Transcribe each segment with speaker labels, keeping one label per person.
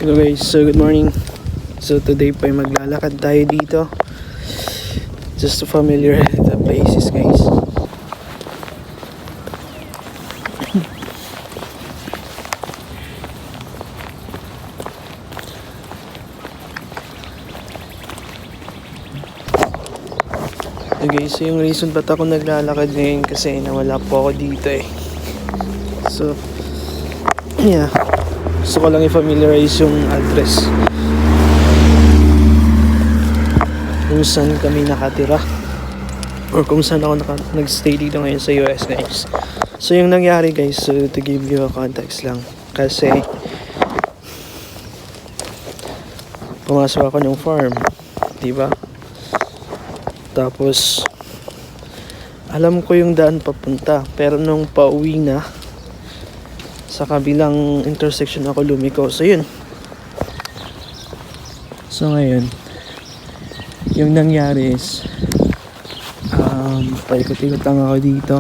Speaker 1: Hello guys, so good morning. So today po ay maglalakad tayo dito just to familiarize the places guys. So guys, so yung reason ba't ako naglalakad ngayon kasi nawala po ako dito eh. So yeah, gusto ko lang i-familiarize yung address kung saan kami nakatira or kung saan ako nag-stay dito ngayon sa US guys. So yung nangyari guys, so to give you a context lang, kasi pumasok ako ng farm, diba? Tapos alam ko yung daan papunta, pero nung pauwi na sa kabilang intersection ako lumiko. So yun. So ngayon, yung nangyari is paikot-ikot lang ako dito.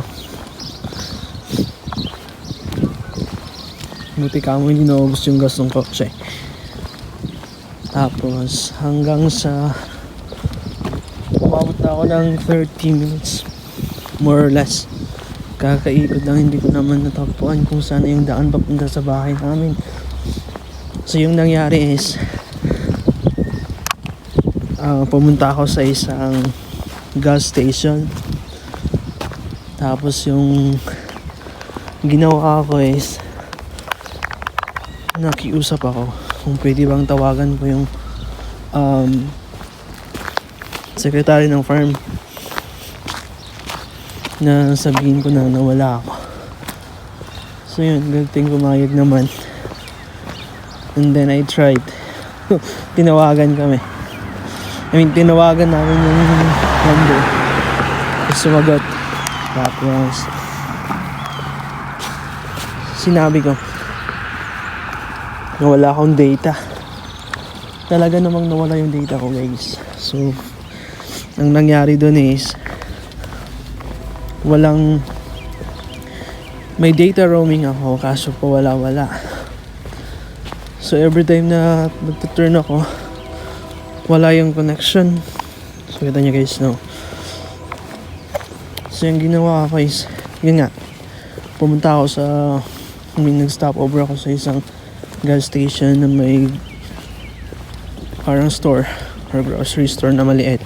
Speaker 1: Buti ka mo hindi naubos yung gas ng kotse. Tapos hanggang sa umabot na ako ng 30 minutes more or less. Kakaikot lang, hindi ko naman natagpuan kung saan yung daan papunta sa bahay namin. So yung nangyari is pumunta ako sa isang gas station. Tapos yung ginawa ko is nakiusap ako kung pwede bang tawagan ko yung secretary ng farm na sabihin ko na nawala ako. So yun, good thing pumayag naman. And then I tried. Tinawagan kami. Tinawagan namin yung number. Sumagot. Tapos sinabi ko nawala akong data. Talaga namang nawala yung data ko guys. So ang nangyari dun is may data roaming ako kaso pa wala. So every time na nagtuturn ako, wala yung connection. So kita nyo guys, no? So yung ginawa ko is yun nga, pumunta ako sa nag-stop over ako sa isang gas station na may parang store or grocery store na maliit.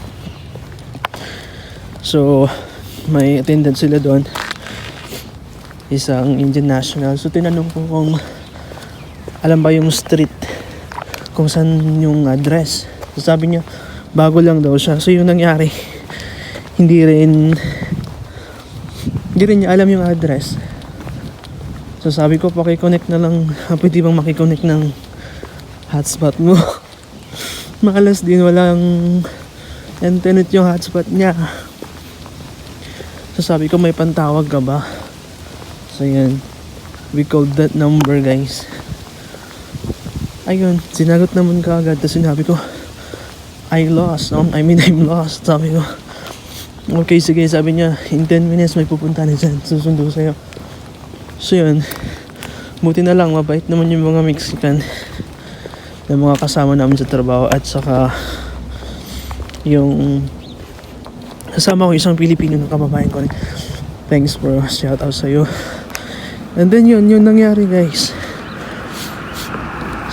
Speaker 1: So may attendant sila doon, isang Indian national. So tinanong ko kung alam ba yung street, kung saan yung address. So sabi niya bago lang daw siya. So yung nangyari, hindi rin niya alam yung address. So sabi ko paki-connect na lang, pwede bang maki-connect ng hotspot mo? Makalas din, walang internet yung hotspot niya. So sabi ko may pantawag ka ba? So yan, we called that number guys. Ayun, sinagot naman ka agad. Tapos sinabi ko I'm lost. Sabi ko okay sige, sabi niya in 10 minutes may pupunta na dyan, susundo sa'yo. So yun, buti na lang mabait naman yung mga Mexican na mga kasama namin sa trabaho, at saka yung kasama ko isang Pilipino na kababayan ko rin. Thanks bro, shout out sa'yo. And then yun nangyari guys.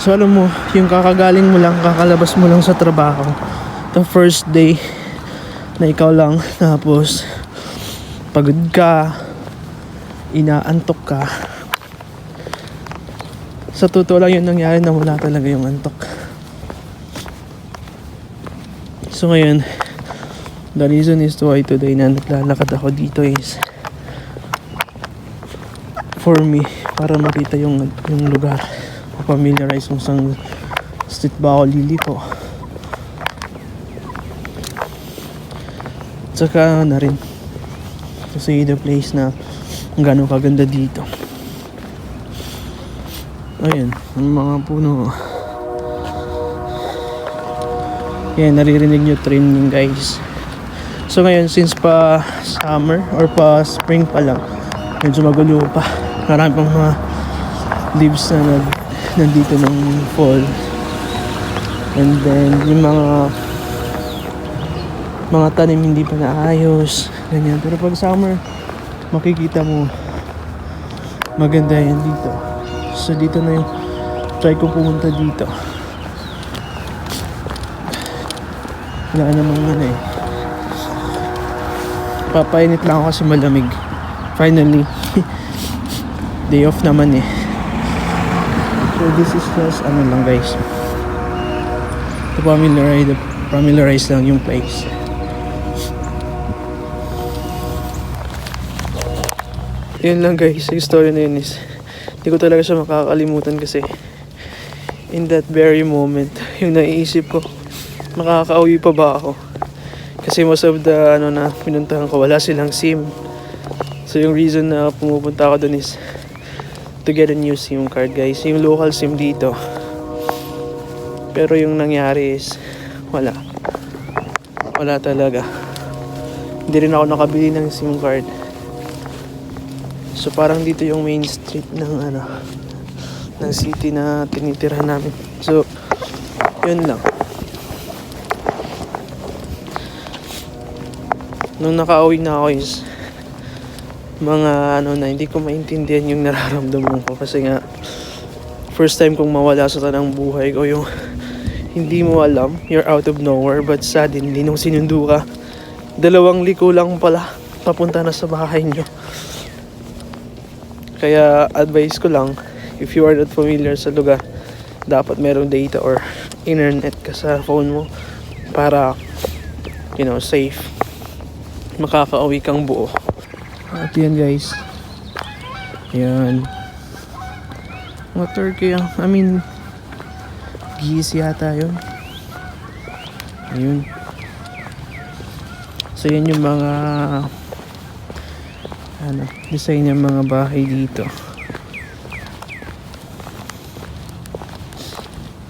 Speaker 1: So alam mo, yung kakalabas mo lang sa trabaho, the first day na ikaw lang, tapos pagod ka, inaantok ka. Sa totoo lang yun nangyari, na wala talaga yung antok. So ngayon, the reason is why today na naglalakad ako dito is for me, para makita yung lugar, familiarize kung saan street ba ako liliko. Tsaka na rin to see the place na gano'ng kaganda dito. Ayan, ang mga puno. Yan, naririnig nyo training guys. So ngayon, since pa summer or pa spring pa lang, medyo magulo pa. Marami pang mga leaves na nandito ng fall. And then yung mga tanim hindi pa naayos, ganyan. Pero pag summer, makikita mo maganda yan dito. So dito na yung try ko pumunta dito. Wala namang ano eh, papainit lang ako kasi malamig. Finally day off naman eh. So this is just ano lang guys, to familiarize lang yung place. Yun lang guys, yung story na yun is hindi ko talaga siya makakalimutan kasi in that very moment yung naiisip ko, makakauwi pa ba ako? Kasi most of the na pinuntahan ko wala silang SIM. So yung reason na pumupunta ako dun is to get a new SIM card guys, yung local SIM dito. Pero yung nangyari is wala talaga. Hindi rin ako nakabili ng SIM card. So parang dito yung main street ng ng city na tinitirahan namin. So yun lang. Nung nakauwi na ako is mga na hindi ko maintindihan yung nararamdaman ko kasi nga first time kong mawala sa tanang buhay ko, yung hindi mo alam, you're out of nowhere, but suddenly nung sinundo ka, 2 liko lang pala papunta na sa bahay nyo. Kaya advice ko lang, if you are not familiar sa lugar, dapat merong data or internet ka sa phone mo para safe, makakauwi kang buo. At yan guys, yan mga turkey, geese yata yun. Ayun. So yan yung mga design ng mga bahay dito.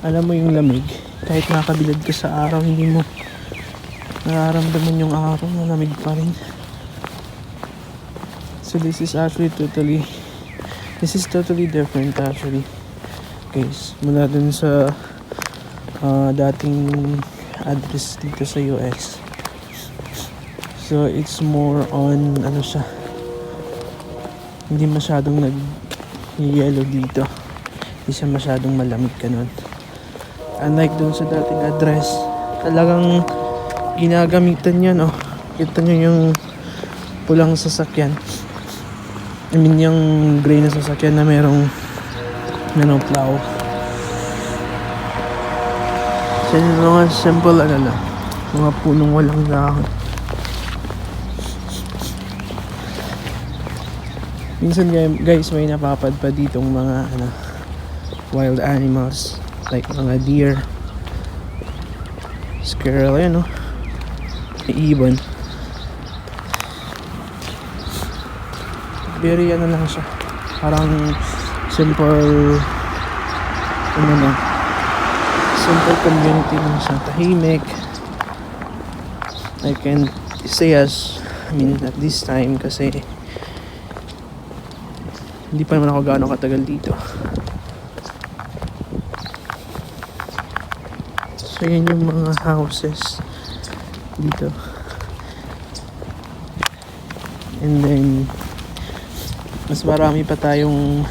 Speaker 1: Alam mo yung lamig, kahit nakabilad ka sa araw, hindi mo nararamdaman yung araw, malamig pa rin. So this is totally different actually guys, mula dun sa dating address dito sa US. So it's more on siya, hindi masyadong nag-yellow dito, hindi siya masyadong malamig ganun. Unlike dun sa dating address, talagang ginagamitan yan. Kita nyo yung pulang sasakyan, yung gray na sasakyan na merong plow. So yung mga simple mga punong walang dahon. Minsan guys, may napapadpa ditong mga wild animals like mga deer, squirrel, may ibon. Very lang siya, parang simple simple community lang siya, tahimik. I can say at this time kasi hindi pa naman ako gaano katagal dito. So yan yung mga houses dito. And then mas marami pa tayong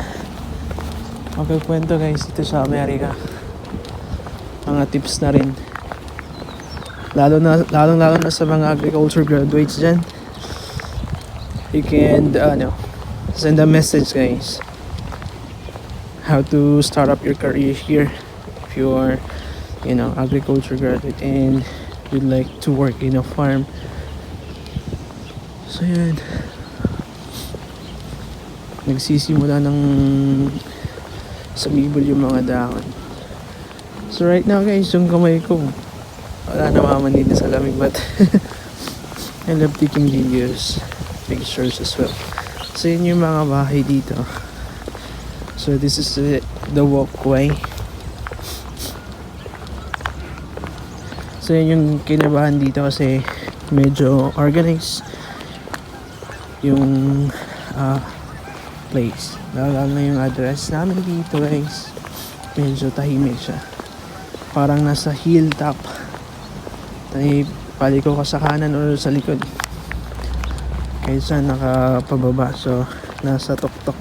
Speaker 1: magkukwento guys dito sa Amerika. Mga tips na rin, lalo na sa mga agriculture graduates dyan. You can send a message guys, how to start up your career here if you are agriculture graduate and you'd like to work in a farm. So yan, nagsisimula ng sumibol yung mga dahon. So right now guys, yung kamay ko wala namamanid na sa lamig, but I love taking videos, pictures as well. So yun yung mga bahay dito. So this is the walkway. So yun yung kinabahan dito kasi medyo organized yung place. Lalo na yung address namin dito guys, medyo tahimik siya. parang nasa hilltop. Ay paliko ka sa kanan or sa likod kaysa nakapababa. So nasa tuktok.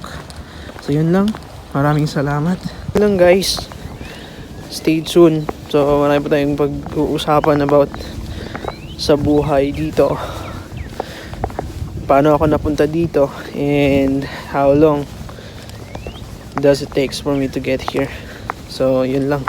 Speaker 1: So yun lang, maraming salamat. Yun lang guys, stay tuned. So marami pa tayong pag-uusapan about sa buhay dito, paano ako napunta dito, and how long does it takes for me to get here. So yun lang.